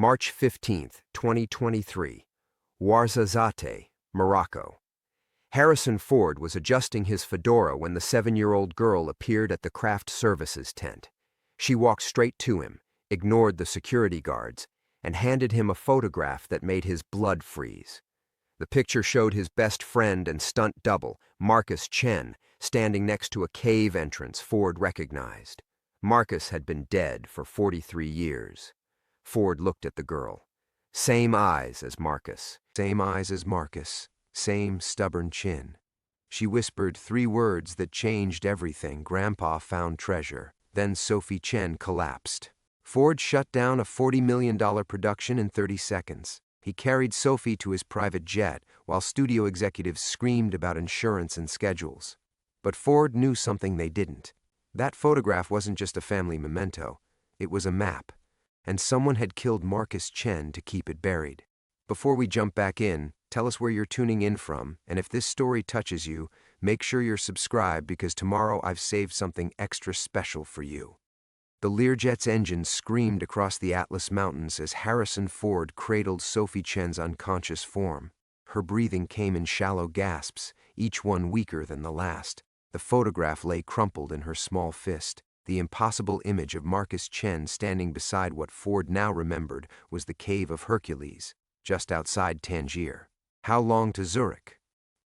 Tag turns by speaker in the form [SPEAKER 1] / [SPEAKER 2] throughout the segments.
[SPEAKER 1] March 15, 2023, Ouarzazate, Morocco. Harrison Ford was adjusting his fedora when the 7-year-old girl appeared at the craft services tent. She walked straight to him, ignored the security guards, and handed him a photograph that made his blood freeze. The picture showed his best friend and stunt double, Marcus Chen, standing next to a cave entrance Ford recognized. Marcus had been dead for 43 years. Ford looked at the girl. Same eyes as Marcus. Same stubborn chin. She whispered 3 words that changed everything. Grandpa found treasure. Then Sophie Chen collapsed. Ford shut down a $40 million production in 30 seconds. He carried Sophie to his private jet while studio executives screamed about insurance and schedules. But Ford knew something they didn't. That photograph wasn't just a family memento. It was a map. And someone had killed Marcus Chen to keep it buried. Before we jump back in, tell us where you're tuning in from, and if this story touches you, make sure you're subscribed because tomorrow I've saved something extra special for you. The Learjet's engine screamed across the Atlas Mountains as Harrison Ford cradled Sophie Chen's unconscious form. Her breathing came in shallow gasps, each one weaker than the last. The photograph lay crumpled in her small fist. The impossible image of Marcus Chen standing beside what Ford now remembered was the Cave of Hercules, just outside Tangier. How long to Zurich?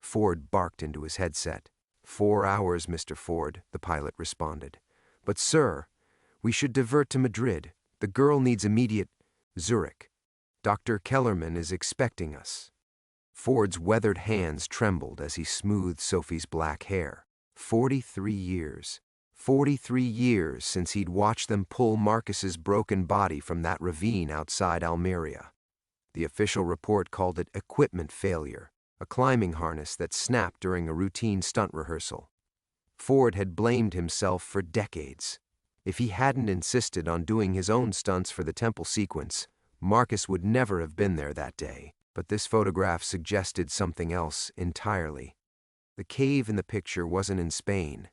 [SPEAKER 1] Ford barked into his headset. 4 hours, Mr. Ford, the pilot responded. But sir, we should divert to Madrid. The girl needs immediate... Zurich. Dr. Kellerman is expecting us. Ford's weathered hands trembled as he smoothed Sophie's black hair. 43 years. 43 years since he'd watched them pull Marcus's broken body from that ravine outside Almeria. The official report called it equipment failure, a climbing harness that snapped during a routine stunt rehearsal. Ford had blamed himself for decades. If he hadn't insisted on doing his own stunts for the temple sequence, Marcus would never have been there that day. But this photograph suggested something else entirely. The cave in the picture wasn't in Spain.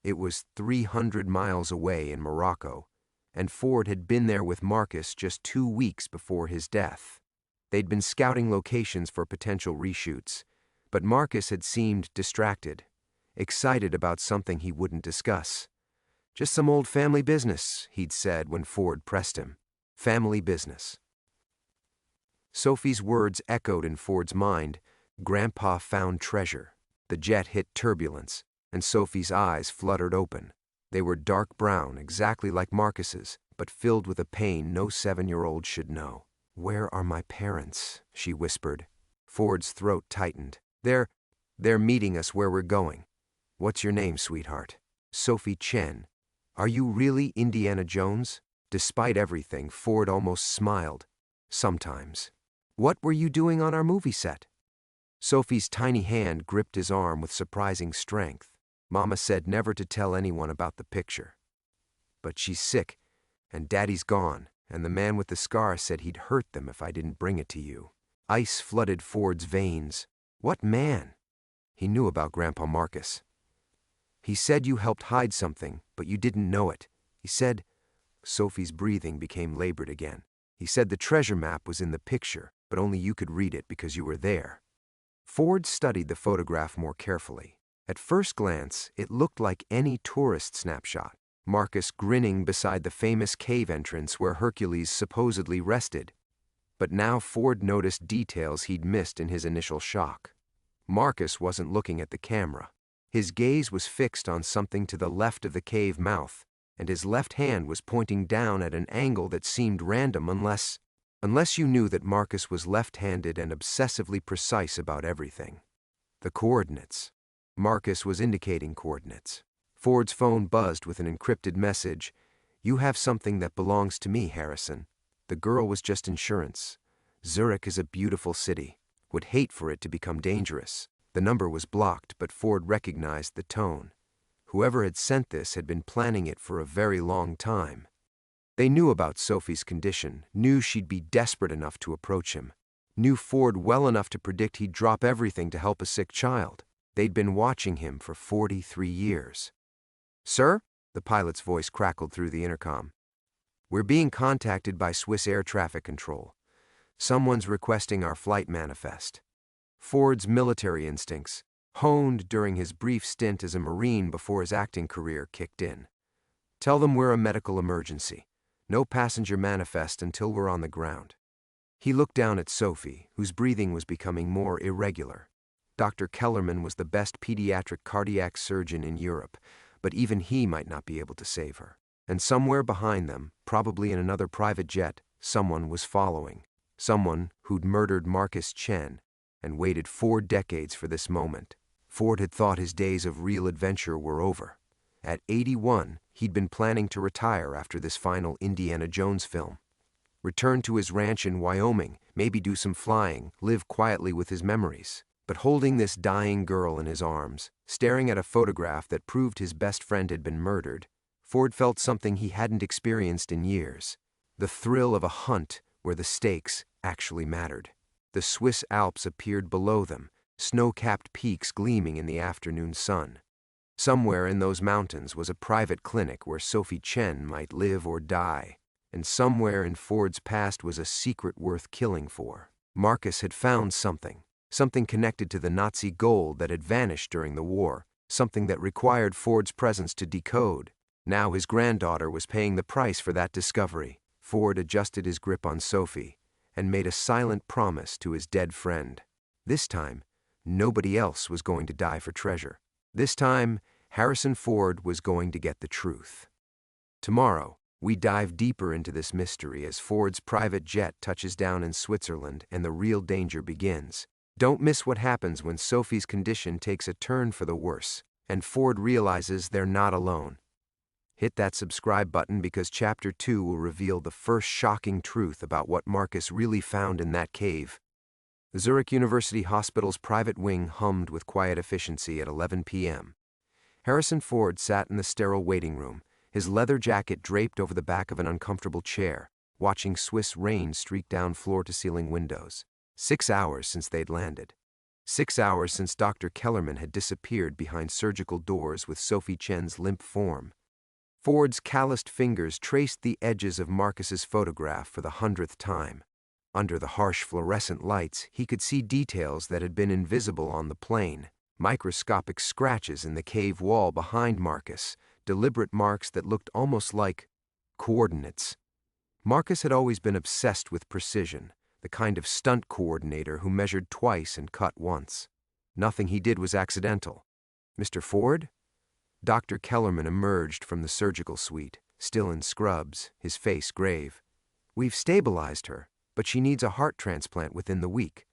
[SPEAKER 1] It was 300 miles away in Morocco, and Ford had been there with Marcus just 2 weeks before his death. They'd been scouting locations for potential reshoots, but Marcus had seemed distracted, excited about something he wouldn't discuss. Just some old family business, he'd said when Ford pressed him. Family business. Sophie's words echoed in Ford's mind. Grandpa found treasure. The jet hit turbulence, and Sophie's eyes fluttered open. They were dark brown, exactly like Marcus's, but filled with a pain no 7-year-old should know. Where are my parents? She whispered. Ford's throat tightened. They're meeting us where we're going. What's your name, sweetheart? Sophie Chen. Are you really Indiana Jones? Despite everything, Ford almost smiled. Sometimes. What were you doing on our movie set? Sophie's tiny hand gripped his arm with surprising strength. Mama said never to tell anyone about the picture. But she's sick, and Daddy's gone, and the man with the scar said he'd hurt them if I didn't bring it to you. Ice flooded Ford's veins. What man? He knew about Grandpa Marcus. He said you helped hide something, but you didn't know it. He said... Sophie's breathing became labored again. He said the treasure map was in the picture, but only you could read it because you were there. Ford studied the photograph more carefully. At first glance, it looked like any tourist snapshot. Marcus grinning beside the famous cave entrance where Hercules supposedly rested. But now Ford noticed details he'd missed in his initial shock. Marcus wasn't looking at the camera. His gaze was fixed on something to the left of the cave mouth, and his left hand was pointing down at an angle that seemed random unless you knew that Marcus was left-handed and obsessively precise about everything. The coordinates. Marcus was indicating coordinates. Ford's phone buzzed with an encrypted message. You have something that belongs to me, Harrison. The girl was just insurance. Zurich is a beautiful city. Would hate for it to become dangerous. The number was blocked, but Ford recognized the tone. Whoever had sent this had been planning it for a very long time. They knew about Sophie's condition, knew she'd be desperate enough to approach him, knew Ford well enough to predict he'd drop everything to help a sick child. They'd been watching him for 43 years. Sir? The pilot's voice crackled through the intercom. "We're being contacted by Swiss air traffic control. Someone's requesting our flight manifest." Ford's military instincts, honed during his brief stint as a Marine before his acting career, kicked in. "Tell them we're a medical emergency. No passenger manifest until we're on the ground." He looked down at Sophie, whose breathing was becoming more irregular. Dr. Kellerman was the best pediatric cardiac surgeon in Europe, but even he might not be able to save her. And somewhere behind them, probably in another private jet, someone was following. Someone who'd murdered Marcus Chen and waited 4 decades for this moment. Ford had thought his days of real adventure were over. At 81, he'd been planning to retire after this final Indiana Jones film. Return to his ranch in Wyoming, maybe do some flying, live quietly with his memories. But holding this dying girl in his arms, staring at a photograph that proved his best friend had been murdered, Ford felt something he hadn't experienced in years. The thrill of a hunt where the stakes actually mattered. The Swiss Alps appeared below them, snow-capped peaks gleaming in the afternoon sun. Somewhere in those mountains was a private clinic where Sophie Chen might live or die. And somewhere in Ford's past was a secret worth killing for. Marcus had found something connected to the Nazi gold that had vanished during the war, something that required Ford's presence to decode. Now his granddaughter was paying the price for that discovery. Ford adjusted his grip on Sophie and made a silent promise to his dead friend. This time, nobody else was going to die for treasure. This time, Harrison Ford was going to get the truth. Tomorrow, we dive deeper into this mystery as Ford's private jet touches down in Switzerland and the real danger begins. Don't miss what happens when Sophie's condition takes a turn for the worse, and Ford realizes they're not alone. Hit that subscribe button because Chapter 2 will reveal the first shocking truth about what Marcus really found in that cave. The Zurich University Hospital's private wing hummed with quiet efficiency at 11 p.m. Harrison Ford sat in the sterile waiting room, his leather jacket draped over the back of an uncomfortable chair, watching Swiss rain streak down floor-to-ceiling windows. 6 hours since they'd landed. 6 hours since Dr. Kellerman had disappeared behind surgical doors with Sophie Chen's limp form. Ford's calloused fingers traced the edges of Marcus's photograph for the 100th time. Under the harsh fluorescent lights, he could see details that had been invisible on the plane. Microscopic scratches in the cave wall behind Marcus, deliberate marks that looked almost like coordinates. Marcus had always been obsessed with precision, the kind of stunt coordinator who measured twice and cut once. Nothing he did was accidental. "Mr. Ford?" Dr. Kellerman emerged from the surgical suite, still in scrubs, his face grave. "We've stabilized her, but she needs a heart transplant within the week.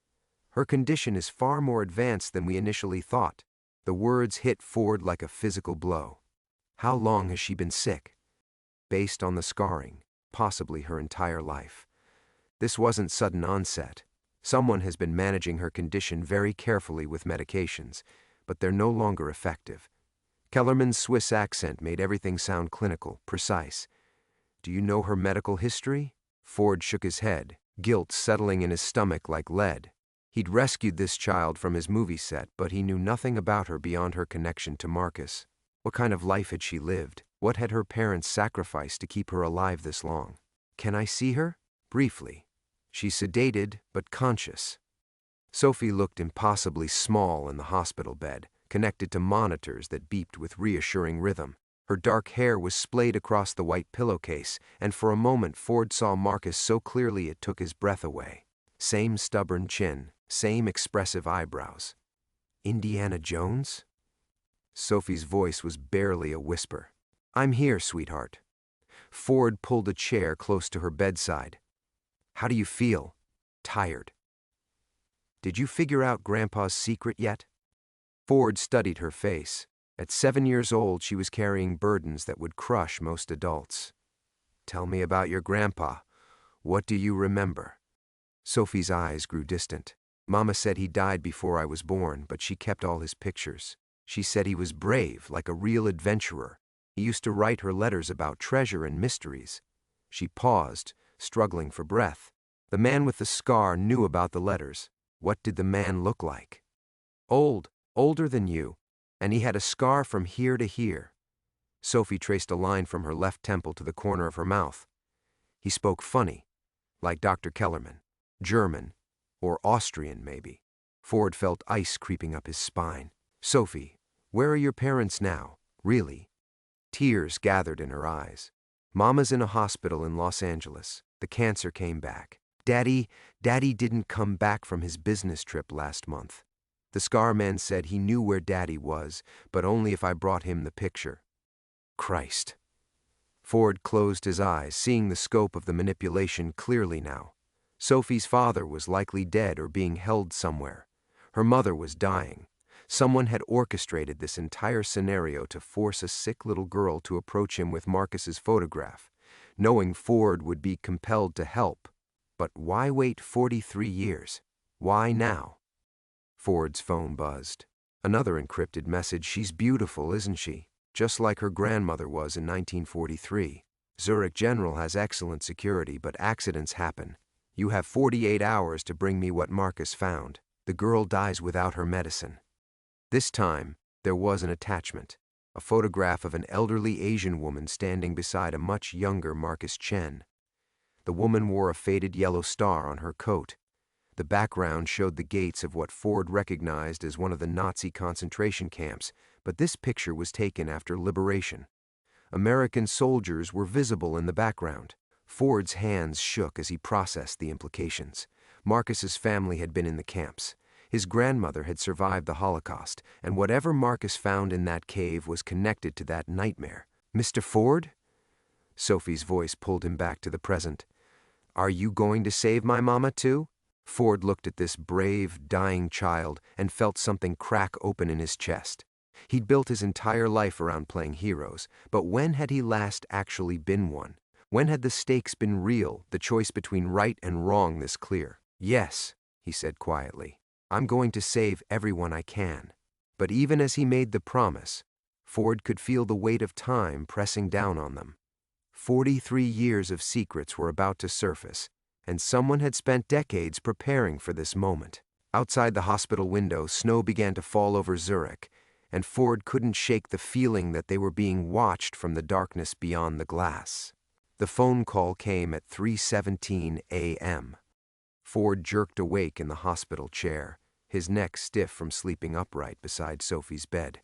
[SPEAKER 1] Her condition is far more advanced than we initially thought." The words hit Ford like a physical blow. "How long has she been sick?" "Based on the scarring, possibly her entire life. This wasn't sudden onset. Someone has been managing her condition very carefully with medications, but they're no longer effective." Kellerman's Swiss accent made everything sound clinical, precise. "Do you know her medical history?" Ford shook his head, guilt settling in his stomach like lead. He'd rescued this child from his movie set, but he knew nothing about her beyond her connection to Marcus. What kind of life had she lived? What had her parents sacrificed to keep her alive this long? "Can I see her?" "Briefly. She's sedated but conscious." Sophie looked impossibly small in the hospital bed, connected to monitors that beeped with reassuring rhythm. Her dark hair was splayed across the white pillowcase, and for a moment Ford saw Marcus so clearly it took his breath away. Same stubborn chin, same expressive eyebrows. "Indiana Jones?" Sophie's voice was barely a whisper. "I'm here, sweetheart." Ford pulled a chair close to her bedside. "How do you feel?" "Tired." "Did you figure out Grandpa's secret yet?" Ford studied her face. At 7 years old, she was carrying burdens that would crush most adults. "Tell me about your grandpa. What do you remember?" Sophie's eyes grew distant. "Mama said he died before I was born, but she kept all his pictures. She said he was brave, like a real adventurer. He used to write her letters about treasure and mysteries." She paused, struggling for breath. The man with the scar knew about the letters. What did the man look like? Older than you, and he had a scar from here to here." Sophie traced a line from her left temple to the corner of her mouth. He spoke funny, like Dr. Kellerman, German, or Austrian maybe. Ford felt ice creeping up his spine. Sophie, where are your parents now? Really? Tears gathered in her eyes. Mama's in a hospital in Los Angeles. The cancer came back. Daddy didn't come back from his business trip last month. The scar man said he knew where Daddy was, but only if I brought him the picture. Christ. Ford closed his eyes, seeing the scope of the manipulation clearly now. Sophie's father was likely dead or being held somewhere. Her mother was dying. Someone had orchestrated this entire scenario to force a sick little girl to approach him with Marcus's photograph, knowing Ford would be compelled to help. But why wait 43 years? Why now? Ford's phone buzzed. Another encrypted message. She's beautiful, isn't she? Just like her grandmother was in 1943. Zurich General has excellent security, but accidents happen. You have 48 hours to bring me what Marcus found. The girl dies without her medicine. This time, there was an attachment. A photograph of an elderly Asian woman standing beside a much younger Marcus Chen. The woman wore a faded yellow star on her coat. The background showed the gates of what Ford recognized as one of the Nazi concentration camps, but this picture was taken after liberation. American soldiers were visible in the background. Ford's hands shook as he processed the implications. Marcus's family had been in the camps. His grandmother had survived the Holocaust, and whatever Marcus found in that cave was connected to that nightmare. Mr. Ford? Sophie's voice pulled him back to the present. Are you going to save my mama too? Ford looked at this brave, dying child and felt something crack open in his chest. He'd built his entire life around playing heroes, but when had he last actually been one? When had the stakes been real, the choice between right and wrong this clear? Yes, he said quietly. I'm going to save everyone I can. But even as he made the promise, Ford could feel the weight of time pressing down on them. 43 years of secrets were about to surface, and someone had spent decades preparing for this moment. Outside the hospital window, snow began to fall over Zurich, and Ford couldn't shake the feeling that they were being watched from the darkness beyond the glass. The phone call came at 3:17 a.m. Ford jerked awake in the hospital chair, his neck stiff from sleeping upright beside Sophie's bed.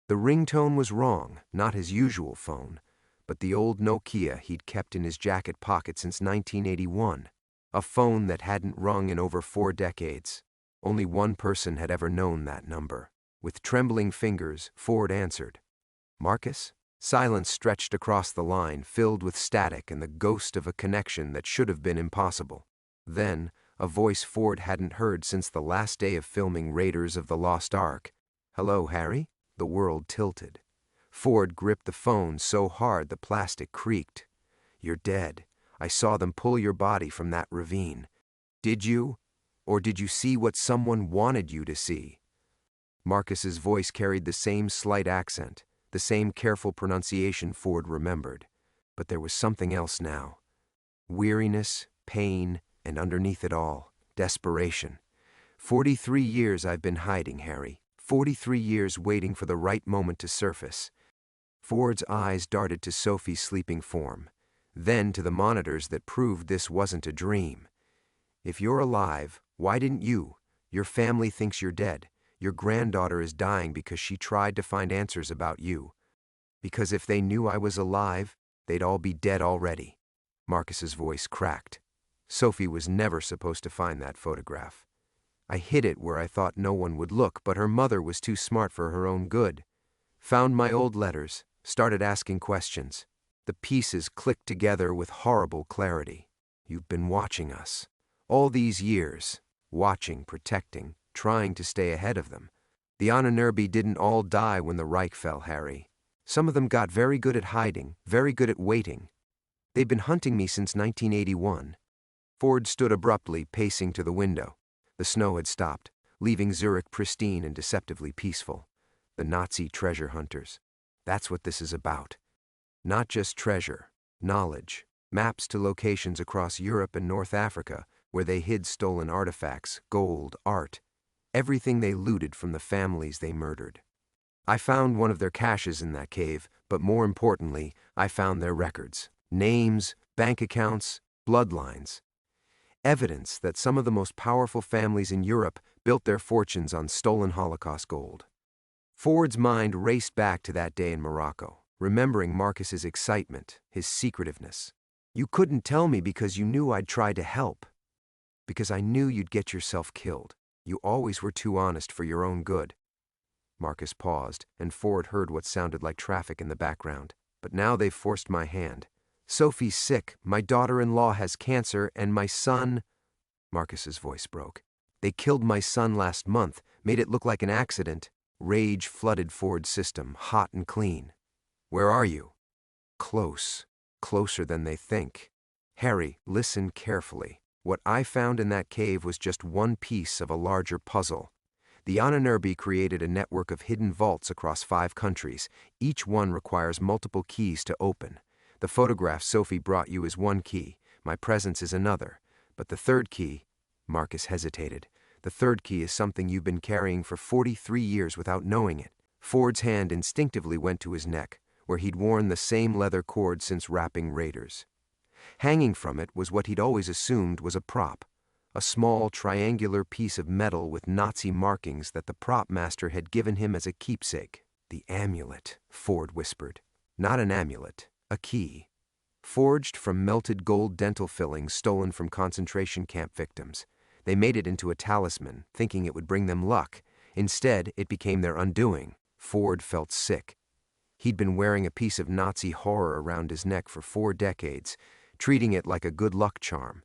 [SPEAKER 1] The ringtone was wrong, not his usual phone, but the old Nokia he'd kept in his jacket pocket since 1981, a phone that hadn't rung in over 4 decades. Only one person had ever known that number. With trembling fingers, Ford answered. Marcus? Silence stretched across the line, filled with static and the ghost of a connection that should have been impossible. Then, a voice Ford hadn't heard since the last day of filming Raiders of the Lost Ark. Hello, Harry? The world tilted. Ford gripped the phone so hard the plastic creaked. You're dead. I saw them pull your body from that ravine. Did you? Or did you see what someone wanted you to see? Marcus's voice carried the same slight accent, the same careful pronunciation Ford remembered. But there was something else now. Weariness, pain, and underneath it all, desperation. 43 years I've been hiding, Harry. 43 years waiting for the right moment to surface. Ford's eyes darted to Sophie's sleeping form, then to the monitors that proved this wasn't a dream. If you're alive, why didn't you? Your family thinks you're dead. Your granddaughter is dying because she tried to find answers about you. Because if they knew I was alive, they'd all be dead already. Marcus's voice cracked. Sophie was never supposed to find that photograph. I hid it where I thought no one would look, but her mother was too smart for her own good. Found my old letters, started asking questions. The pieces clicked together with horrible clarity. You've been watching us. All these years. Watching, protecting, trying to stay ahead of them. The Ahnenerbe didn't all die when the Reich fell, Harry. Some of them got very good at hiding, very good at waiting. They've been hunting me since 1981. Ford stood abruptly, pacing to the window. The snow had stopped, leaving Zurich pristine and deceptively peaceful. The Nazi treasure hunters. That's what this is about. Not just treasure, knowledge, maps to locations across Europe and North Africa where they hid stolen artifacts, gold, art, everything they looted from the families they murdered. I found one of their caches in that cave, but more importantly, I found their records. Names, bank accounts, bloodlines. Evidence that some of the most powerful families in Europe built their fortunes on stolen Holocaust gold. Ford's mind raced back to that day in Morocco, remembering Marcus's excitement, his secretiveness. "You couldn't tell me because you knew I'd try to help. Because I knew you'd get yourself killed. You always were too honest for your own good." Marcus paused, and Ford heard what sounded like traffic in the background. "But now they've forced my hand. Sophie's sick, my daughter-in-law has cancer, and my son—" Marcus's voice broke. "They killed my son last month, made it look like an accident." Rage flooded Ford's system, hot and clean. "Where are you?" "Close. Closer than they think. Harry, listen carefully. What I found in that cave was just one piece of a larger puzzle. The Anunnaki created a network of hidden vaults across 5 countries. Each one requires multiple keys to open. The photograph Sophie brought you is one key. My presence is another. But the third key—" Marcus hesitated. "The third key is something you've been carrying for 43 years without knowing it." Ford's hand instinctively went to his neck, where he'd worn the same leather cord since wrapping raiders. Hanging from it was what he'd always assumed was a prop, a small triangular piece of metal with Nazi markings that the prop master had given him as a keepsake. "The amulet," Ford whispered. "Not an amulet, a key. Forged from melted gold dental fillings stolen from concentration camp victims. They made it into a talisman, thinking it would bring them luck. Instead, it became their undoing." Ford felt sick. He'd been wearing a piece of Nazi horror around his neck for 4 decades, treating it like a good luck charm.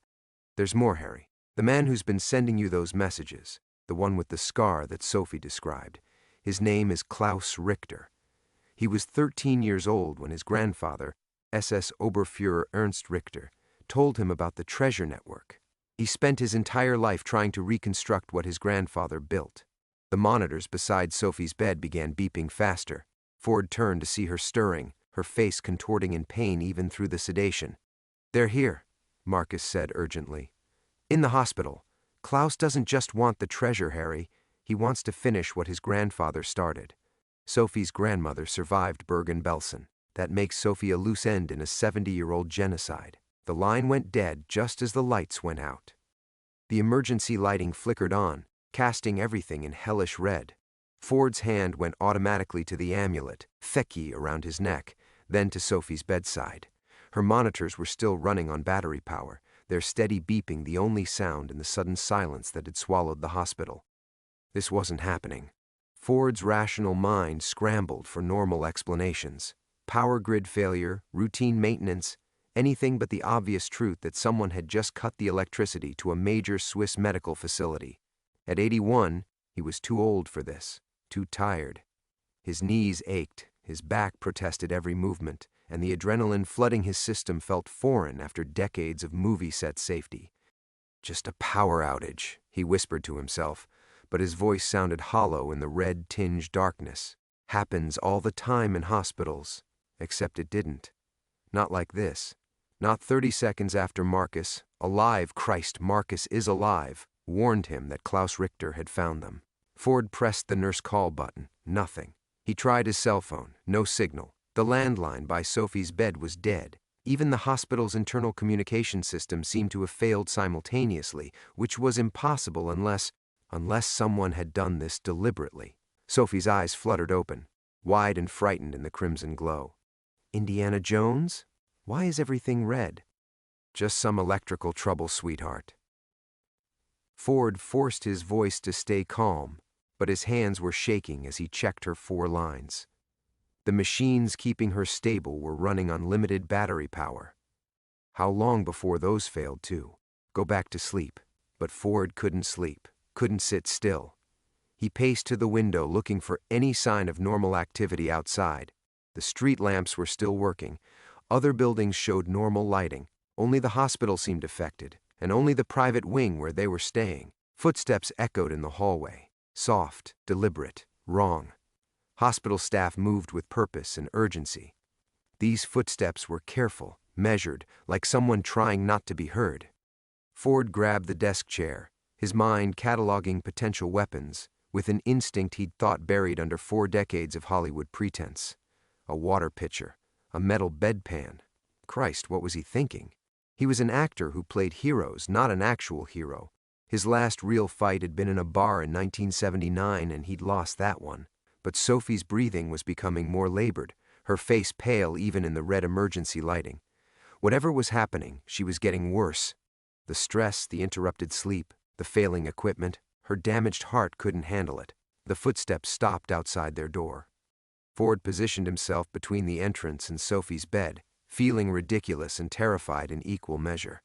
[SPEAKER 1] "There's more, Harry. The man who's been sending you those messages, the one with the scar that Sophie described. His name is Klaus Richter. He was 13 years old when his grandfather, SS Oberfuhrer Ernst Richter, told him about the treasure network. He spent his entire life trying to reconstruct what his grandfather built." The monitors beside Sophie's bed began beeping faster. Ford turned to see her stirring, her face contorting in pain even through the sedation. "They're here," Marcus said urgently. "In the hospital. Klaus doesn't just want the treasure, Harry. He wants to finish what his grandfather started. Sophie's grandmother survived Bergen-Belsen. That makes Sophie a loose end in a 70-year-old genocide. The line went dead just as the lights went out." The emergency lighting flickered on, casting everything in hellish red. Ford's hand went automatically to the amulet, Theki, around his neck, then to Sophie's bedside. Her monitors were still running on battery power, their steady beeping the only sound in the sudden silence that had swallowed the hospital. This wasn't happening. Ford's rational mind scrambled for normal explanations. Power grid failure, routine maintenance, anything but the obvious truth that someone had just cut the electricity to a major Swiss medical facility. At 81, he was too old for this, too tired. His knees ached, his back protested every movement, and the adrenaline flooding his system felt foreign after decades of movie-set safety. "Just a power outage," he whispered to himself, but his voice sounded hollow in the red-tinged darkness. "Happens all the time in hospitals." Except it didn't. Not like this. Not 30 seconds after Marcus, alive, Christ, Marcus is alive, warned him that Klaus Richter had found them. Ford pressed the nurse call button. Nothing. He tried his cell phone. No signal. The landline by Sophie's bed was dead. Even the hospital's internal communication system seemed to have failed simultaneously, which was impossible unless someone had done this deliberately. Sophie's eyes fluttered open, wide and frightened in the crimson glow. "Indiana Jones? Why is everything red?" "Just some electrical trouble, sweetheart." Ford forced his voice to stay calm, but his hands were shaking as he checked her 4 lines. The machines keeping her stable were running on limited battery power. How long before those failed too? Go back to sleep. But Ford couldn't sleep, couldn't sit still. He paced to the window looking for any sign of normal activity outside. The street lamps were still working. Other buildings showed normal lighting. Only the hospital seemed affected, and only the private wing where they were staying. Footsteps echoed in the hallway. Soft, deliberate, wrong. Hospital staff moved with purpose and urgency. These footsteps were careful, measured, like someone trying not to be heard. Ford grabbed the desk chair, his mind cataloging potential weapons, with an instinct he'd thought buried under 4 decades of Hollywood pretense. A water pitcher, a metal bedpan. Christ, what was he thinking? He was an actor who played heroes, not an actual hero. His last real fight had been in a bar in 1979, and he'd lost that one. But Sophie's breathing was becoming more labored, her face pale even in the red emergency lighting. Whatever was happening, she was getting worse. The stress, the interrupted sleep, the failing equipment, her damaged heart couldn't handle it. The footsteps stopped outside their door. Ford positioned himself between the entrance and Sophie's bed, feeling ridiculous and terrified in equal measure.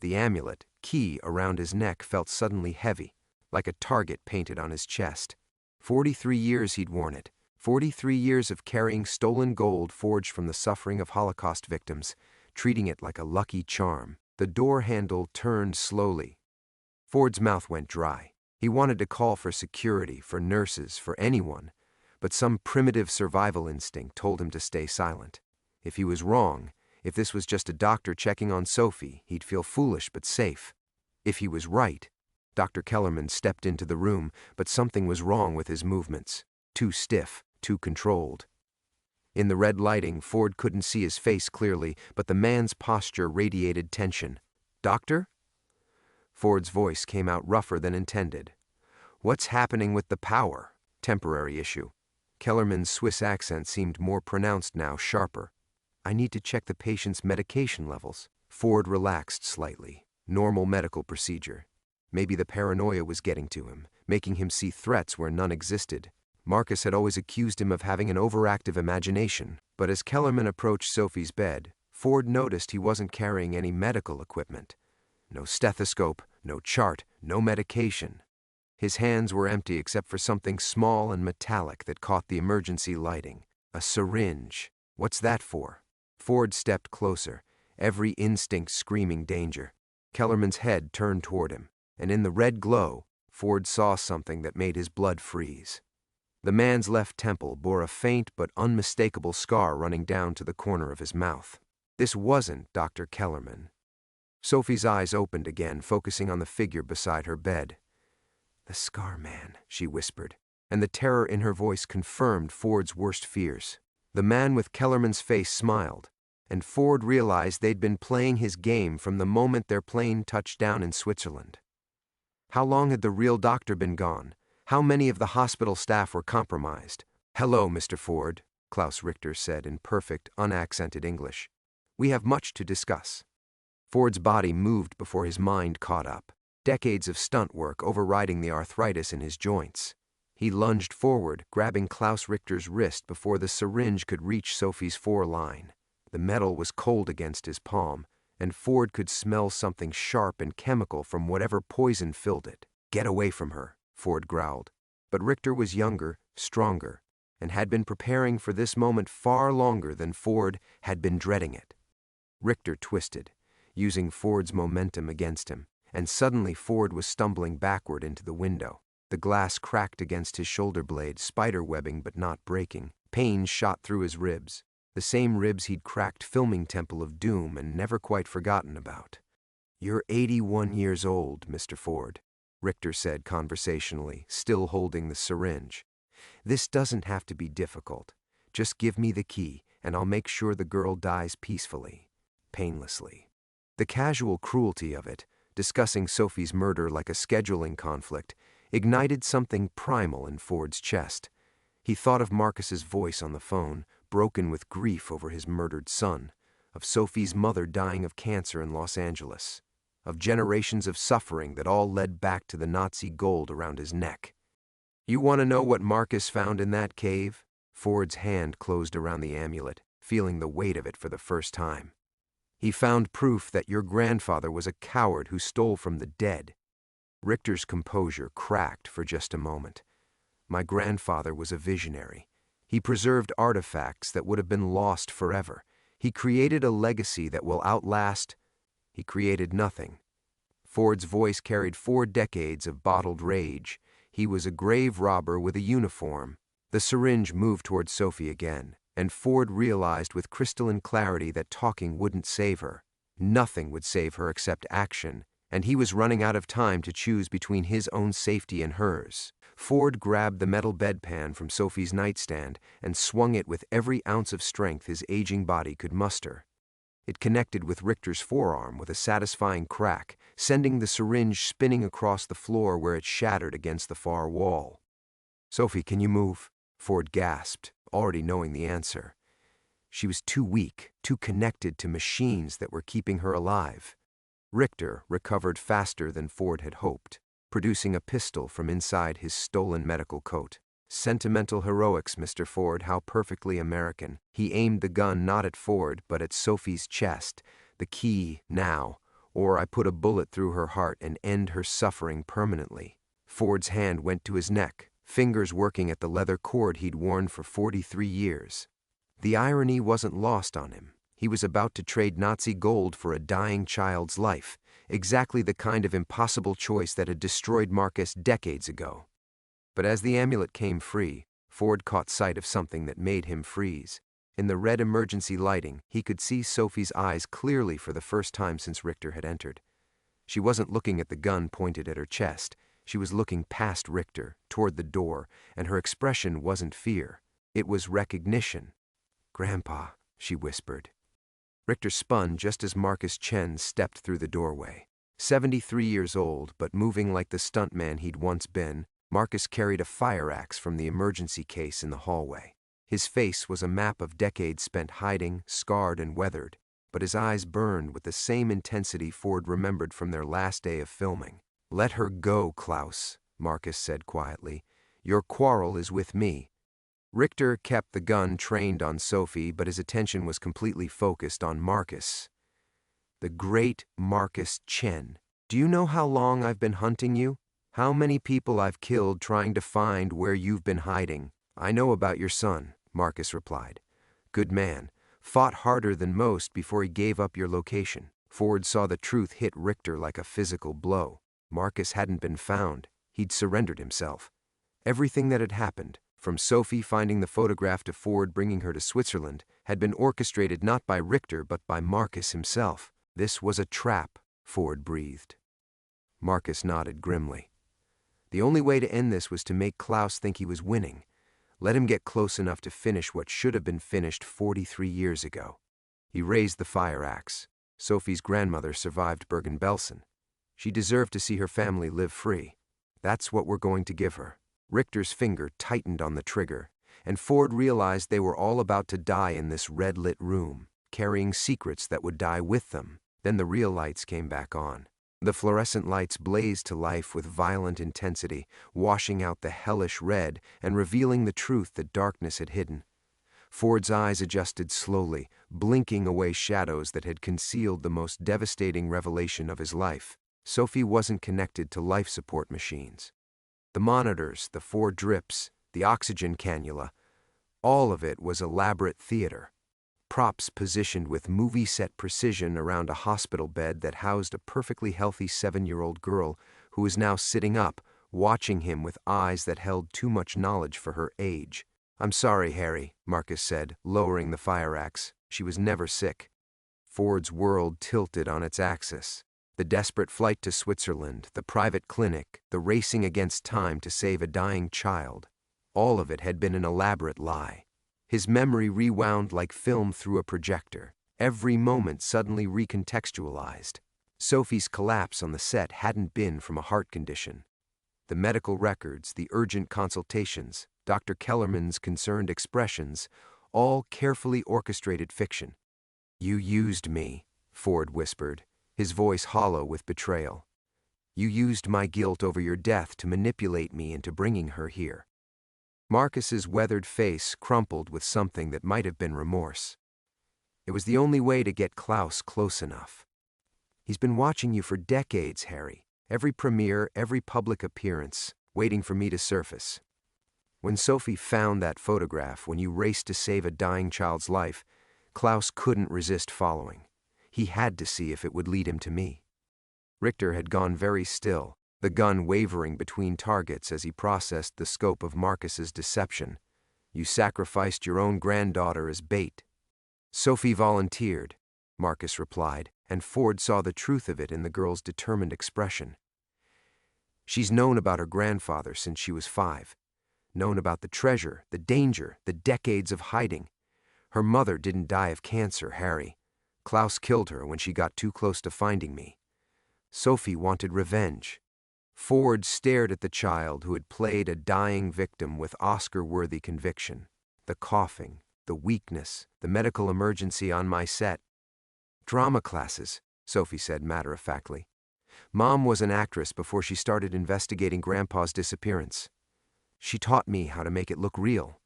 [SPEAKER 1] The amulet, key around his neck, felt suddenly heavy, like a target painted on his chest. 43 years he'd worn it, 43 years of carrying stolen gold forged from the suffering of Holocaust victims, treating it like a lucky charm. The door handle turned slowly. Ford's mouth went dry. He wanted to call for security, for nurses, for anyone, but some primitive survival instinct told him to stay silent. If he was wrong, if this was just a doctor checking on Sophie, he'd feel foolish but safe. If he was right, Dr. Kellerman stepped into the room, but something was wrong with his movements. Too stiff, too controlled. In the red lighting, Ford couldn't see his face clearly, but the man's posture radiated tension. "Doctor?" Ford's voice came out rougher than intended. "What's happening with the power?" "Temporary issue." Kellerman's Swiss accent seemed more pronounced now, sharper. "I need to check the patient's medication levels." Ford relaxed slightly. Normal medical procedure. Maybe the paranoia was getting to him, making him see threats where none existed. Marcus had always accused him of having an overactive imagination, but as Kellerman approached Sophie's bed, Ford noticed he wasn't carrying any medical equipment. No stethoscope, no chart, no medication. His hands were empty except for something small and metallic that caught the emergency lighting. A syringe. What's that for? Ford stepped closer, every instinct screaming danger. Kellerman's head turned toward him, and in the red glow, Ford saw something that made his blood freeze. The man's left temple bore a faint but unmistakable scar running down to the corner of his mouth. This wasn't Dr. Kellerman. Sophie's eyes opened again, focusing on the figure beside her bed. "The Scar Man," she whispered, and the terror in her voice confirmed Ford's worst fears. The man with Kellerman's face smiled, and Ford realized they'd been playing his game from the moment their plane touched down in Switzerland. How long had the real doctor been gone? How many of the hospital staff were compromised? "Hello, Mr. Ford," Klaus Richter said in perfect, unaccented English. "We have much to discuss." Ford's body moved before his mind caught up, decades of stunt work overriding the arthritis in his joints. He lunged forward, grabbing Klaus Richter's wrist before the syringe could reach Sophie's foreline. The metal was cold against his palm, and Ford could smell something sharp and chemical from whatever poison filled it. "Get away from her," Ford growled. But Richter was younger, stronger, and had been preparing for this moment far longer than Ford had been dreading it. Richter twisted, using Ford's momentum against him, and suddenly Ford was stumbling backward into the window. The glass cracked against his shoulder blade, spider-webbing but not breaking. Pain shot through his ribs, the same ribs he'd cracked filming Temple of Doom and never quite forgotten about. "You're 81 years old, Mr. Ford," Richter said conversationally, still holding the syringe. "This doesn't have to be difficult. Just give me the key, and I'll make sure the girl dies peacefully, painlessly." The casual cruelty of it, discussing Sophie's murder like a scheduling conflict, ignited something primal in Ford's chest. He thought of Marcus's voice on the phone, broken with grief over his murdered son, of Sophie's mother dying of cancer in Los Angeles, of generations of suffering that all led back to the Nazi gold around his neck. "You want to know what Marcus found in that cave?" Ford's hand closed around the amulet, feeling the weight of it for the first time. "He found proof that your grandfather was a coward who stole from the dead." Richter's composure cracked for just a moment. "My grandfather was a visionary. He preserved artifacts that would have been lost forever. He created a legacy that will outlast. He created nothing." Ford's voice carried 4 decades of bottled rage. He was a grave robber with a uniform. The syringe moved toward Sophie again, and Ford realized with crystalline clarity that talking wouldn't save her. Nothing would save her except action, and he was running out of time to choose between his own safety and hers. Ford grabbed the metal bedpan from Sophie's nightstand and swung it with every ounce of strength his aging body could muster. It connected with Richter's forearm with a satisfying crack, sending the syringe spinning across the floor where it shattered against the far wall. "Sophie, can you move?" Ford gasped, already knowing the answer. She was too weak, too connected to machines that were keeping her alive. Richter recovered faster than Ford had hoped, producing a pistol from inside his stolen medical coat. "Sentimental heroics, Mr. Ford, how perfectly American." He aimed the gun not at Ford, but at Sophie's chest. "The key, now, or I put a bullet through her heart and end her suffering permanently." Ford's hand went to his neck, fingers working at the leather cord he'd worn for 43 years. The irony wasn't lost on him. He was about to trade Nazi gold for a dying child's life, exactly the kind of impossible choice that had destroyed Marcus decades ago. But as the amulet came free, Ford caught sight of something that made him freeze. In the red emergency lighting, he could see Sophie's eyes clearly for the first time since Richter had entered. She wasn't looking at the gun pointed at her chest. She was looking past Richter, toward the door, and her expression wasn't fear. It was recognition. "Grandpa," she whispered. Richter spun just as Marcus Chen stepped through the doorway. 73 years old, but moving like the stuntman he'd once been, Marcus carried a fire axe from the emergency case in the hallway. His face was a map of decades spent hiding, scarred and weathered, but his eyes burned with the same intensity Ford remembered from their last day of filming. "Let her go, Klaus," Marcus said quietly. "Your quarrel is with me." Richter kept the gun trained on Sophie, but his attention was completely focused on Marcus. "The great Marcus Chen. Do you know how long I've been hunting you? How many people I've killed trying to find where you've been hiding?" "I know about your son," Marcus replied. "Good man. Fought harder than most before he gave up your location." Ford saw the truth hit Richter like a physical blow. Marcus hadn't been found. He'd surrendered himself. Everything that had happened, from Sophie finding the photograph to Ford bringing her to Switzerland, had been orchestrated not by Richter but by Marcus himself. "This was a trap," Ford breathed. Marcus nodded grimly. The only way to end this was to make Klaus think he was winning. Let him get close enough to finish what should have been finished 43 years ago. He raised the fire axe. Sophie's grandmother survived Bergen-Belsen. She deserved to see her family live free. That's what we're going to give her. Richter's finger tightened on the trigger, and Ford realized they were all about to die in this red-lit room, carrying secrets that would die with them. Then the real lights came back on. The fluorescent lights blazed to life with violent intensity, washing out the hellish red and revealing the truth that darkness had hidden. Ford's eyes adjusted slowly, blinking away shadows that had concealed the most devastating revelation of his life. Sophie wasn't connected to life support machines. The monitors, the 4 drips, the oxygen cannula, all of it was elaborate theater. Props positioned with movie-set precision around a hospital bed that housed a perfectly healthy 7-year-old girl who was now sitting up, watching him with eyes that held too much knowledge for her age. "I'm sorry, Harry," Marcus said, lowering the fire axe. "She was never sick." Ford's world tilted on its axis. The desperate flight to Switzerland, the private clinic, the racing against time to save a dying child. All of it had been an elaborate lie. His memory rewound like film through a projector, every moment suddenly recontextualized. Sophie's collapse on the set hadn't been from a heart condition. The medical records, the urgent consultations, Dr. Kellerman's concerned expressions, all carefully orchestrated fiction. "You used me," Ford whispered, his voice hollow with betrayal. "You used my guilt over your death to manipulate me into bringing her here." Marcus's weathered face crumpled with something that might have been remorse. "It was the only way to get Klaus close enough. He's been watching you for decades, Harry. Every premiere, every public appearance, waiting for me to surface. When Sophie found that photograph, when you raced to save a dying child's life, Klaus couldn't resist following. He had to see if it would lead him to me." Richter had gone very still, the gun wavering between targets as he processed the scope of Marcus's deception. "You sacrificed your own granddaughter as bait." "Sophie volunteered," Marcus replied, and Ford saw the truth of it in the girl's determined expression. "She's known about her grandfather since she was 5. Known about the treasure, the danger, the decades of hiding. Her mother didn't die of cancer, Harry. Klaus killed her when she got too close to finding me. Sophie wanted revenge. Ford stared at the child who had played a dying victim with Oscar-worthy conviction. The coughing, the weakness, the medical emergency on my set. Drama classes, Sophie said matter-of-factly. Mom was an actress before she started investigating Grandpa's disappearance. She taught me how to make it look real.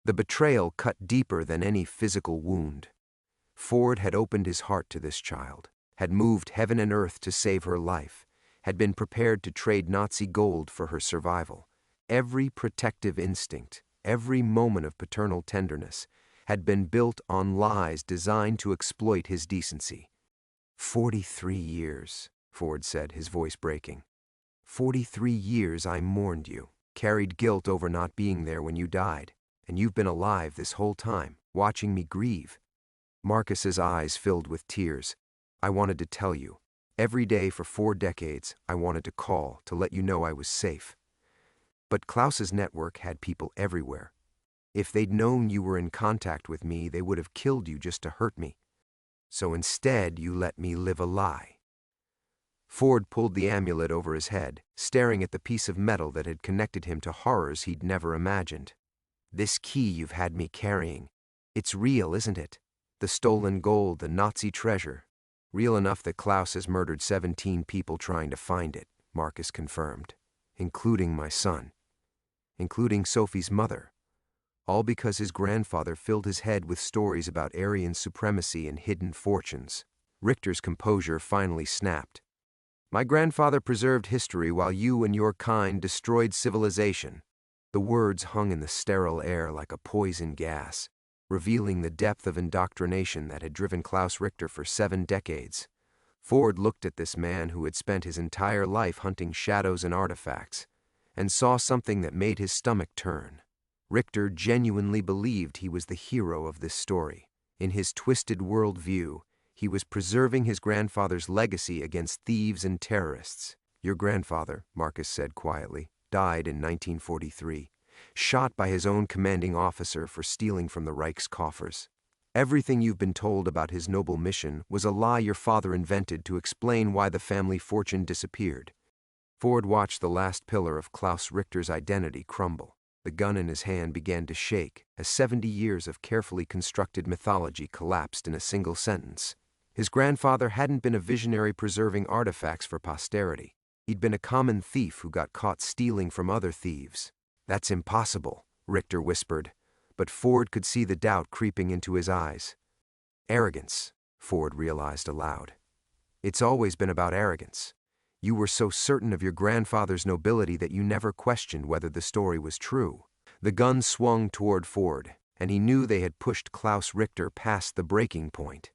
[SPEAKER 1] The betrayal cut deeper than any physical wound. Ford had opened his heart to this child, had moved heaven and earth to save her life, had been prepared to trade Nazi gold for her survival. Every protective instinct, every moment of paternal tenderness, had been built on lies designed to exploit his decency. 43 years, Ford said, his voice breaking. 43 years I mourned you, carried guilt over not being there when you died, and you've been alive this whole time, watching me grieve. Marcus's eyes filled with tears. I wanted to tell you. Every day for 4 decades, I wanted to call to let you know I was safe. But Klaus's network had people everywhere. If they'd known you were in contact with me, they would have killed you just to hurt me. So instead, you let me live a lie. Ford pulled the amulet over his head, staring at the piece of metal that had connected him to horrors he'd never imagined. This key you've had me carrying, it's real, isn't it? The stolen gold, the Nazi treasure. Real enough that Klaus has murdered 17 people trying to find it, Marcus confirmed, including my son, including Sophie's mother. All because his grandfather filled his head with stories about Aryan supremacy and hidden fortunes. Richter's composure finally snapped. My grandfather preserved history while you and your kind destroyed civilization. The words hung in the sterile air like a poison gas, revealing the depth of indoctrination that had driven Klaus Richter for 7 decades. Ford looked at this man who had spent his entire life hunting shadows and artifacts, and saw something that made his stomach turn. Richter genuinely believed he was the hero of this story. In his twisted worldview, he was preserving his grandfather's legacy against thieves and terrorists. Your grandfather, Marcus said quietly, died in 1943. Shot by his own commanding officer for stealing from the Reich's coffers. Everything you've been told about his noble mission was a lie your father invented to explain why the family fortune disappeared. Ford watched the last pillar of Klaus Richter's identity crumble. The gun in his hand began to shake as 70 years of carefully constructed mythology collapsed in a single sentence. His grandfather hadn't been a visionary preserving artifacts for posterity. He'd been a common thief who got caught stealing from other thieves. That's impossible, Richter whispered, but Ford could see the doubt creeping into his eyes. Arrogance, Ford realized aloud. It's always been about arrogance. You were so certain of your grandfather's nobility that you never questioned whether the story was true. The gun swung toward Ford, and he knew they had pushed Klaus Richter past the breaking point.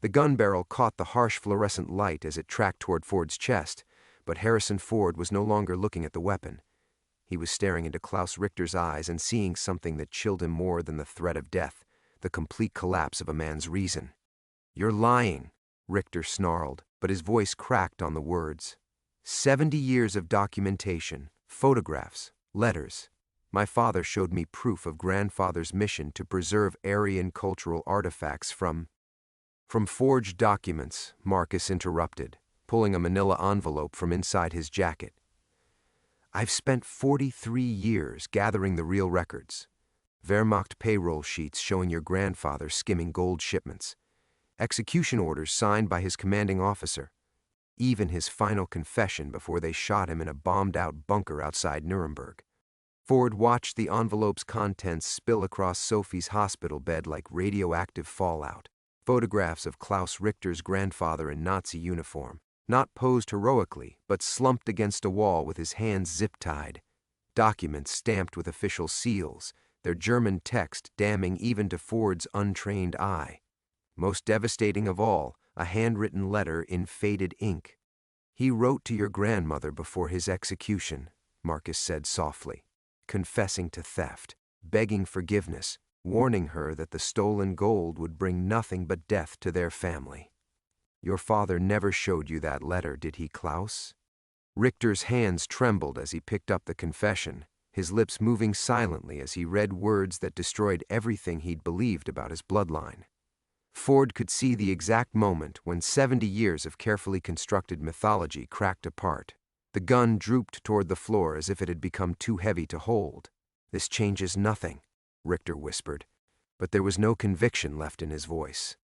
[SPEAKER 1] The gun barrel caught the harsh fluorescent light as it tracked toward Ford's chest, but Harrison Ford was no longer looking at the weapon. He was staring into Klaus Richter's eyes and seeing something that chilled him more than the threat of death, the complete collapse of a man's reason. You're lying, Richter snarled, but his voice cracked on the words. 70 years of documentation, photographs, letters. My father showed me proof of grandfather's mission to preserve Aryan cultural artifacts from forged documents, Marcus interrupted, pulling a manila envelope from inside his jacket. I've spent 43 years gathering the real records. Wehrmacht payroll sheets showing your grandfather skimming gold shipments. Execution orders signed by his commanding officer. Even his final confession before they shot him in a bombed-out bunker outside Nuremberg. Ford watched the envelope's contents spill across Sophie's hospital bed like radioactive fallout. Photographs of Klaus Richter's grandfather in Nazi uniform. Not posed heroically, but slumped against a wall with his hands zip-tied. Documents stamped with official seals, their German text damning even to Ford's untrained eye. Most devastating of all, a handwritten letter in faded ink. He wrote to your grandmother before his execution, Marcus said softly, confessing to theft, begging forgiveness, warning her that the stolen gold would bring nothing but death to their family. Your father never showed you that letter, did he, Klaus? Richter's hands trembled as he picked up the confession, his lips moving silently as he read words that destroyed everything he'd believed about his bloodline. Ford could see the exact moment when 70 years of carefully constructed mythology cracked apart. The gun drooped toward the floor as if it had become too heavy to hold. "This changes nothing," Richter whispered, but there was no conviction left in his voice.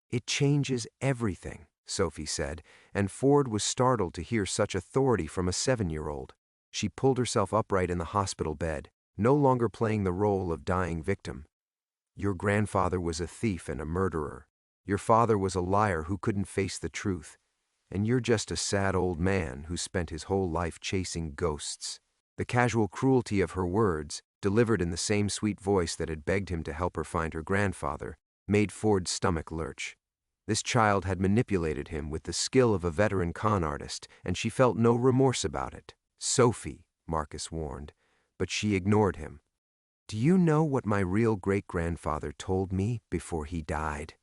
[SPEAKER 1] "It changes everything," Sophie said, and Ford was startled to hear such authority from a 7-year-old. She pulled herself upright in the hospital bed, no longer playing the role of dying victim. "Your grandfather was a thief and a murderer. Your father was a liar who couldn't face the truth. And you're just a sad old man who spent his whole life chasing ghosts." The casual cruelty of her words, delivered in the same sweet voice that had begged him to help her find her grandfather, made Ford's stomach lurch. This child had manipulated him with the skill of a veteran con artist, and she felt no remorse about it. "Sophie," Marcus warned, but she ignored him. "Do you know what my real great-grandfather told me before he died?"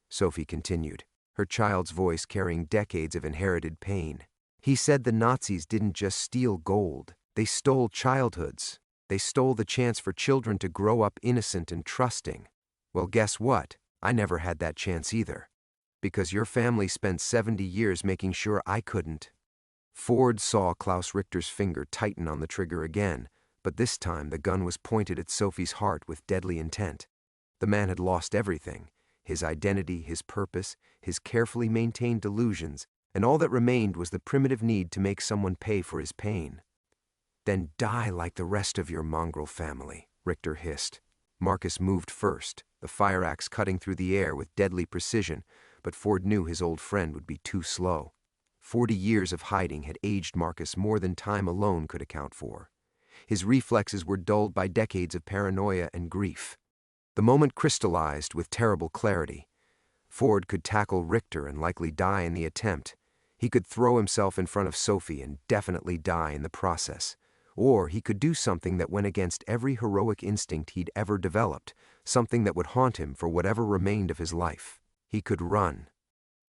[SPEAKER 1] Sophie continued, her child's voice carrying decades of inherited pain. "He said the Nazis didn't just steal gold, they stole childhoods. They stole the chance for children to grow up innocent and trusting. Well, guess what? I never had that chance either. Because your family spent 70 years making sure I couldn't." Ford saw Klaus Richter's finger tighten on the trigger again, but this time the gun was pointed at Sophie's heart with deadly intent. The man had lost everything: his identity, his purpose, his carefully maintained delusions, and all that remained was the primitive need to make someone pay for his pain. "Then die like the rest of your mongrel family," Richter hissed. Marcus moved first, the fire axe cutting through the air with deadly precision, but Ford knew his old friend would be too slow. 40 years of hiding had aged Marcus more than time alone could account for. His reflexes were dulled by decades of paranoia and grief. The moment crystallized with terrible clarity. Ford could tackle Richter and likely die in the attempt. He could throw himself in front of Sophie and definitely die in the process. Or he could do something that went against every heroic instinct he'd ever developed, something that would haunt him for whatever remained of his life. He could run.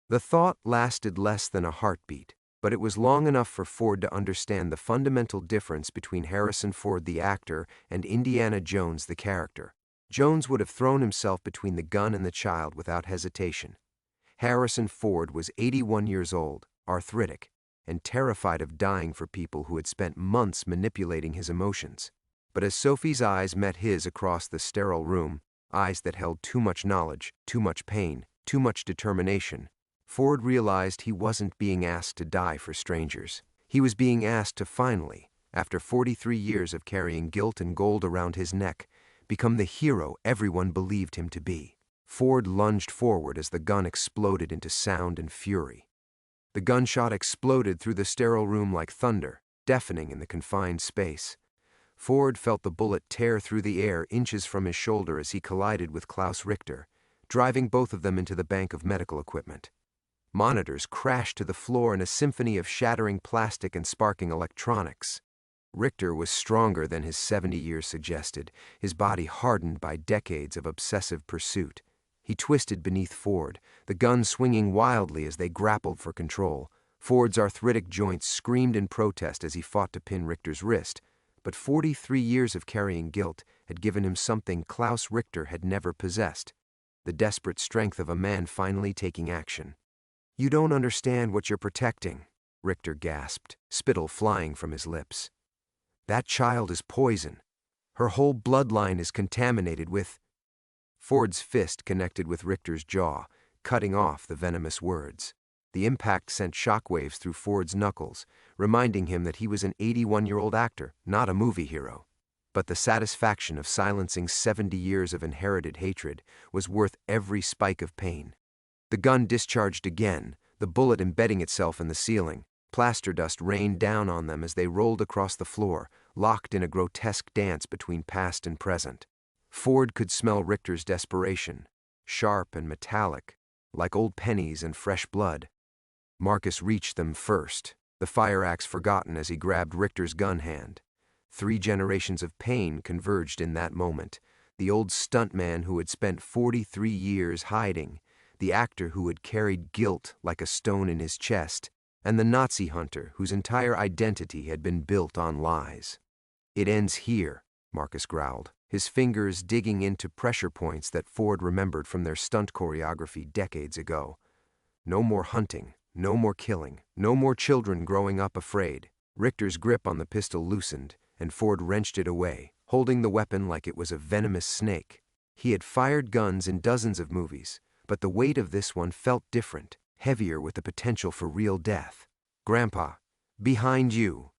[SPEAKER 1] The thought lasted less than a heartbeat, but it was long enough for Ford to understand the fundamental difference between Harrison Ford the actor and Indiana Jones the character. Jones would have thrown himself between the gun and the child without hesitation. Harrison Ford was 81 years old, arthritic, and terrified of dying for people who had spent months manipulating his emotions. But as Sophie's eyes met his across the sterile room, eyes that held too much knowledge, too much pain, too much determination, Ford realized he wasn't being asked to die for strangers. He was being asked to finally, after 43 years of carrying guilt and gold around his neck, become the hero everyone believed him to be. Ford lunged forward as the gun exploded into sound and fury. The gunshot exploded through the sterile room like thunder, deafening in the confined space. Ford felt the bullet tear through the air inches from his shoulder as he collided with Klaus Richter, driving both of them into the bank of medical equipment. Monitors crashed to the floor in a symphony of shattering plastic and sparking electronics. Richter was stronger than his 70 years suggested, his body hardened by decades of obsessive pursuit. He twisted beneath Ford, the gun swinging wildly as they grappled for control. Ford's arthritic joints screamed in protest as he fought to pin Richter's wrist, but 43 years of carrying guilt had given him something Klaus Richter had never possessed: the desperate strength of a man finally taking action. "You don't understand what you're protecting," Richter gasped, spittle flying from his lips. "That child is poison. Her whole bloodline is contaminated with—" Ford's fist connected with Richter's jaw, cutting off the venomous words. The impact sent shockwaves through Ford's knuckles, reminding him that he was an 81-year-old actor, not a movie hero. But the satisfaction of silencing 70 years of inherited hatred was worth every spike of pain. The gun discharged again, the bullet embedding itself in the ceiling. Plaster dust rained down on them as they rolled across the floor, locked in a grotesque dance between past and present. Ford could smell Richter's desperation, sharp and metallic, like old pennies and fresh blood. Marcus reached them first, the fire axe forgotten as he grabbed Richter's gun hand. 3 generations of pain converged in that moment. The old stuntman who had spent 43 years hiding, the actor who had carried guilt like a stone in his chest, and the Nazi hunter whose entire identity had been built on lies. "It ends here," Marcus growled, his fingers digging into pressure points that Ford remembered from their stunt choreography decades ago. No more hunting, no more killing, no more children growing up afraid. Richter's grip on the pistol loosened, and Ford wrenched it away, holding the weapon like it was a venomous snake. He had fired guns in dozens of movies, but the weight of this one felt different, heavier with the potential for real death. "Grandpa, behind you!"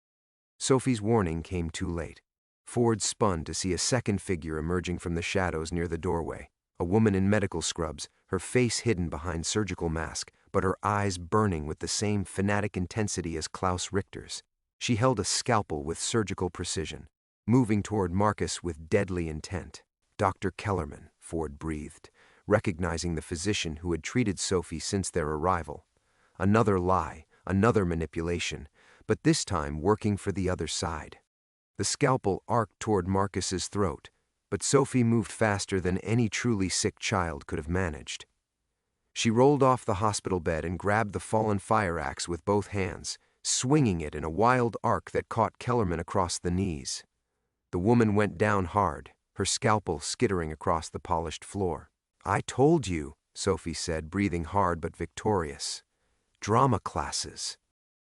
[SPEAKER 1] Sophie's warning came too late. Ford spun to see a second figure emerging from the shadows near the doorway, a woman in medical scrubs, her face hidden behind surgical mask, but her eyes burning with the same fanatic intensity as Klaus Richter's. She held a scalpel with surgical precision, moving toward Marcus with deadly intent. "Dr. Kellerman," Ford breathed, recognizing the physician who had treated Sophie since their arrival. Another lie, another manipulation, but this time working for the other side. The scalpel arced toward Marcus's throat, but Sophie moved faster than any truly sick child could have managed. She rolled off the hospital bed and grabbed the fallen fire axe with both hands, swinging it in a wild arc that caught Kellerman across the knees. The woman went down hard, her scalpel skittering across the polished floor. "I told you," Sophie said, breathing hard but victorious. "Drama classes."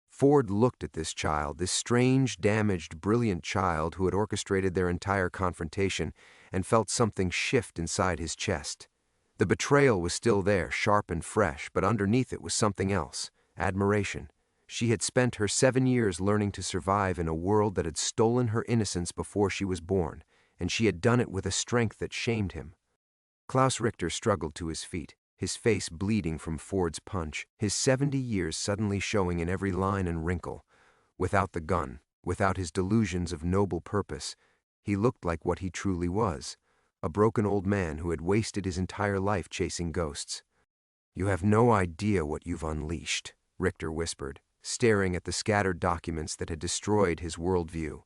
[SPEAKER 1] Ford looked at this child, this strange, damaged, brilliant child who had orchestrated their entire confrontation, and felt something shift inside his chest. The betrayal was still there, sharp and fresh, but underneath it was something else: admiration. She had spent her 7 years learning to survive in a world that had stolen her innocence before she was born, and she had done it with a strength that shamed him. Klaus Richter struggled to his feet, his face bleeding from Ford's punch, his 70 years suddenly showing in every line and wrinkle. Without the gun, without his delusions of noble purpose, he looked like what he truly was: a broken old man who had wasted his entire life chasing ghosts. "You have no idea what you've unleashed," Richter whispered, staring at the scattered documents that had destroyed his worldview.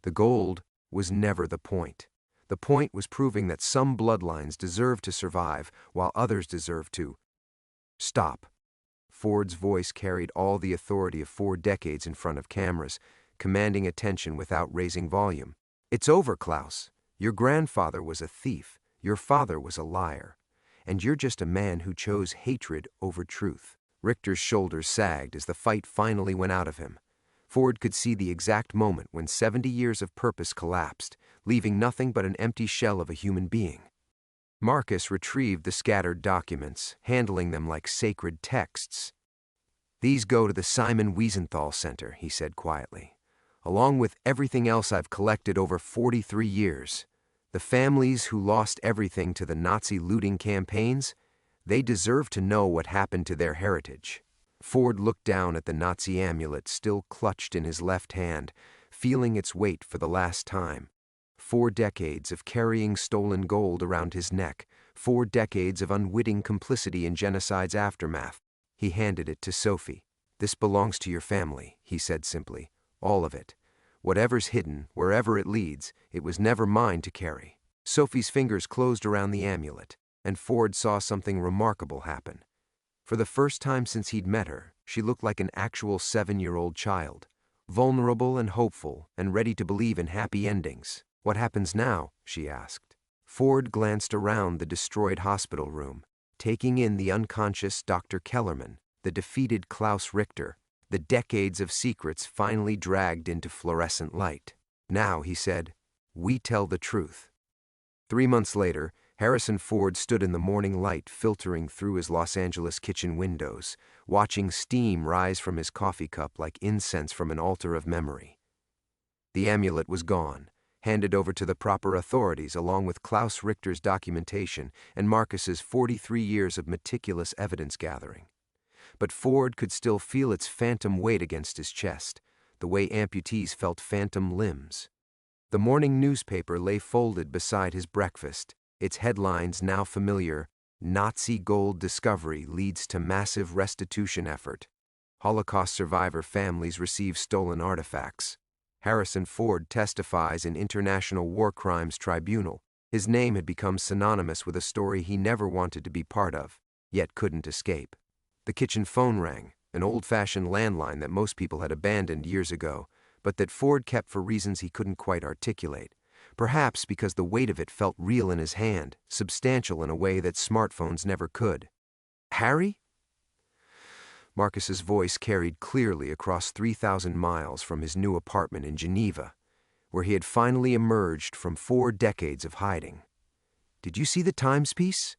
[SPEAKER 1] The gold was never the point. The point was proving that some bloodlines deserve to survive while others deserve to. "Stop." Ford's voice carried all the authority of 4 decades in front of cameras, commanding attention without raising volume. "It's over, Klaus. Your grandfather was a thief, your father was a liar, and you're just a man who chose hatred over truth." Richter's shoulders sagged as the fight finally went out of him. Ford could see the exact moment when 70 years of purpose collapsed, leaving nothing but an empty shell of a human being. Marcus retrieved the scattered documents, handling them like sacred texts. "These go to the Simon Wiesenthal Center," he said quietly, "along with everything else I've collected over 43 years. The families who lost everything to the Nazi looting campaigns, they deserve to know what happened to their heritage." Ford looked down at the Nazi amulet still clutched in his left hand, feeling its weight for the last time. 4 decades of carrying stolen gold around his neck, 4 decades of unwitting complicity in genocide's aftermath. He handed it to Sophie. "This belongs to your family," he said simply. "All of it. Whatever's hidden, wherever it leads, it was never mine to carry." Sophie's fingers closed around the amulet, and Ford saw something remarkable happen. For the first time since he'd met her, she looked like an actual 7-year-old child, vulnerable and hopeful and ready to believe in happy endings. "What happens now?" she asked. Ford glanced around the destroyed hospital room, taking in the unconscious Dr. Kellerman, the defeated Klaus Richter, the decades of secrets finally dragged into fluorescent light. "Now," he said, "we tell the truth." 3 months later, Harrison Ford stood in the morning light filtering through his Los Angeles kitchen windows, watching steam rise from his coffee cup like incense from an altar of memory. The amulet was gone, handed over to the proper authorities along with Klaus Richter's documentation and Marcus's 43 years of meticulous evidence gathering. But Ford could still feel its phantom weight against his chest, the way amputees felt phantom limbs. The morning newspaper lay folded beside his breakfast, its headlines now familiar: "Nazi gold discovery leads to massive restitution effort. Holocaust survivor families receive stolen artifacts. Harrison Ford testifies in International War Crimes Tribunal." His name had become synonymous with a story he never wanted to be part of, yet couldn't escape. The kitchen phone rang, an old-fashioned landline that most people had abandoned years ago, but that Ford kept for reasons he couldn't quite articulate. Perhaps because the weight of it felt real in his hand, substantial in a way that smartphones never could. Harry? Marcus's voice carried clearly across 3,000 miles from his new apartment in Geneva, where he had finally emerged from 4 decades of hiding. Did you see the Times piece?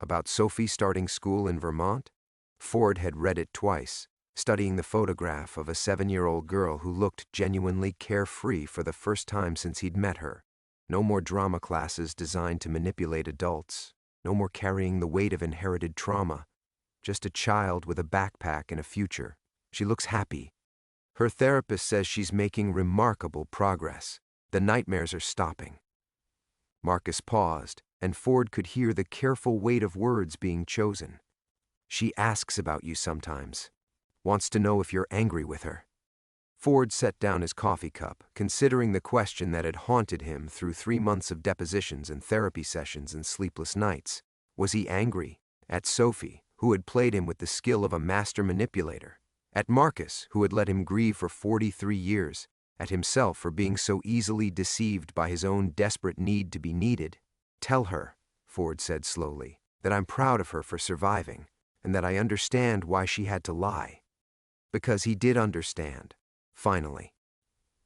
[SPEAKER 1] About Sophie starting school in Vermont? Ford had read it twice, studying the photograph of a 7-year-old girl who looked genuinely carefree for the first time since he'd met her. No more drama classes designed to manipulate adults. No more carrying the weight of inherited trauma. Just a child with a backpack and a future. She looks happy. Her therapist says she's making remarkable progress. The nightmares are stopping. Marcus paused, and Ford could hear the careful weight of words being chosen. She asks about you sometimes. Wants to know if you're angry with her. Ford set down his coffee cup, considering the question that had haunted him through 3 months of depositions and therapy sessions and sleepless nights. Was he angry? At Sophie, who had played him with the skill of a master manipulator? At Marcus, who had let him grieve for 43 years? At himself for being so easily deceived by his own desperate need to be needed? Tell her, Ford said slowly, that I'm proud of her for surviving, and that I understand why she had to lie. Because he did understand. Finally.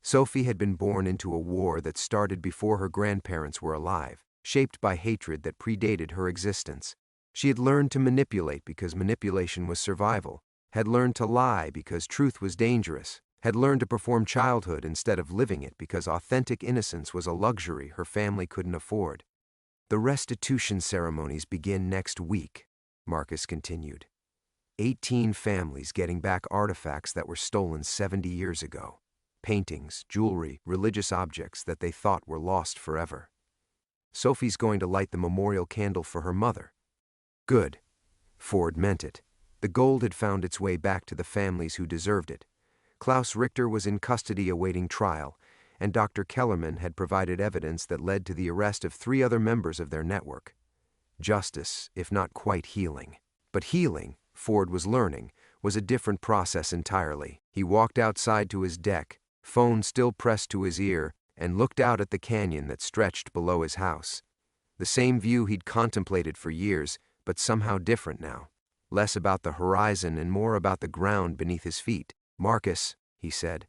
[SPEAKER 1] Sophie had been born into a war that started before her grandparents were alive, shaped by hatred that predated her existence. She had learned to manipulate because manipulation was survival, had learned to lie because truth was dangerous, had learned to perform childhood instead of living it because authentic innocence was a luxury her family couldn't afford. The restitution ceremonies begin next week, Marcus continued. 18 families getting back artifacts that were stolen 70 years ago. Paintings, jewelry, religious objects that they thought were lost forever. Sophie's going to light the memorial candle for her mother. Good. Ford meant it. The gold had found its way back to the families who deserved it. Klaus Richter was in custody awaiting trial, and Dr. Kellerman had provided evidence that led to the arrest of 3 other members of their network. Justice, if not quite healing. But healing, Ford was learning, was a different process entirely. He walked outside to his deck, phone still pressed to his ear, and looked out at the canyon that stretched below his house. The same view he'd contemplated for years, but somehow different now. Less about the horizon and more about the ground beneath his feet. Marcus, he said,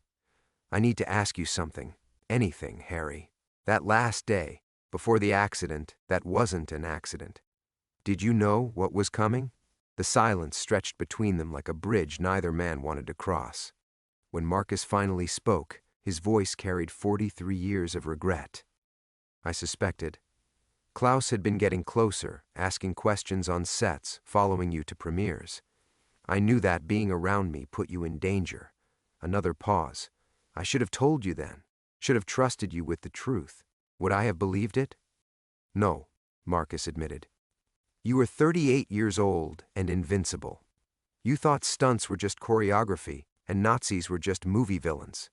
[SPEAKER 1] I need to ask you something. Anything, Harry. That last day, before the accident, that wasn't an accident. Did you know what was coming? The silence stretched between them like a bridge neither man wanted to cross. When Marcus finally spoke, his voice carried 43 years of regret. I suspected. Klaus had been getting closer, asking questions on sets, following you to premieres. I knew that being around me put you in danger. Another pause. I should have told you then. Should have trusted you with the truth. Would I have believed it? No, Marcus admitted. You were 38 years old and invincible. You thought stunts were just choreography and Nazis were just movie villains.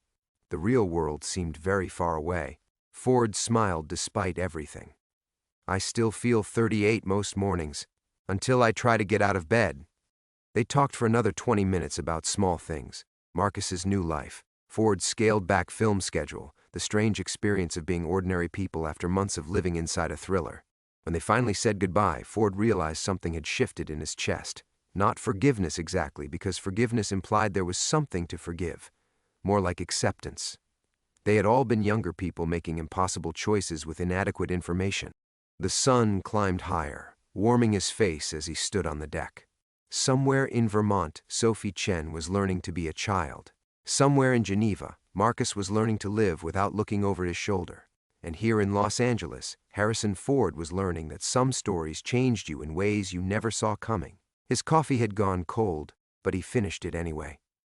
[SPEAKER 1] The real world seemed very far away. Ford smiled despite everything. I still feel 38 most mornings, until I try to get out of bed. They talked for another 20 minutes about small things. Marcus's new life, Ford's scaled-back film schedule, the strange experience of being ordinary people after months of living inside a thriller. When they finally said goodbye, Ford realized something had shifted in his chest. Not forgiveness exactly, because forgiveness implied there was something to forgive. More like acceptance. They had all been younger people making impossible choices with inadequate information. The sun climbed higher, warming his face as he stood on the deck. Somewhere in Vermont, Sophie Chen was learning to be a child. Somewhere in Geneva, Marcus was learning to live without looking over his shoulder. And here in Los Angeles, Harrison Ford was learning that some stories changed you in ways you never saw coming. His coffee had gone cold, but he finished it anyway.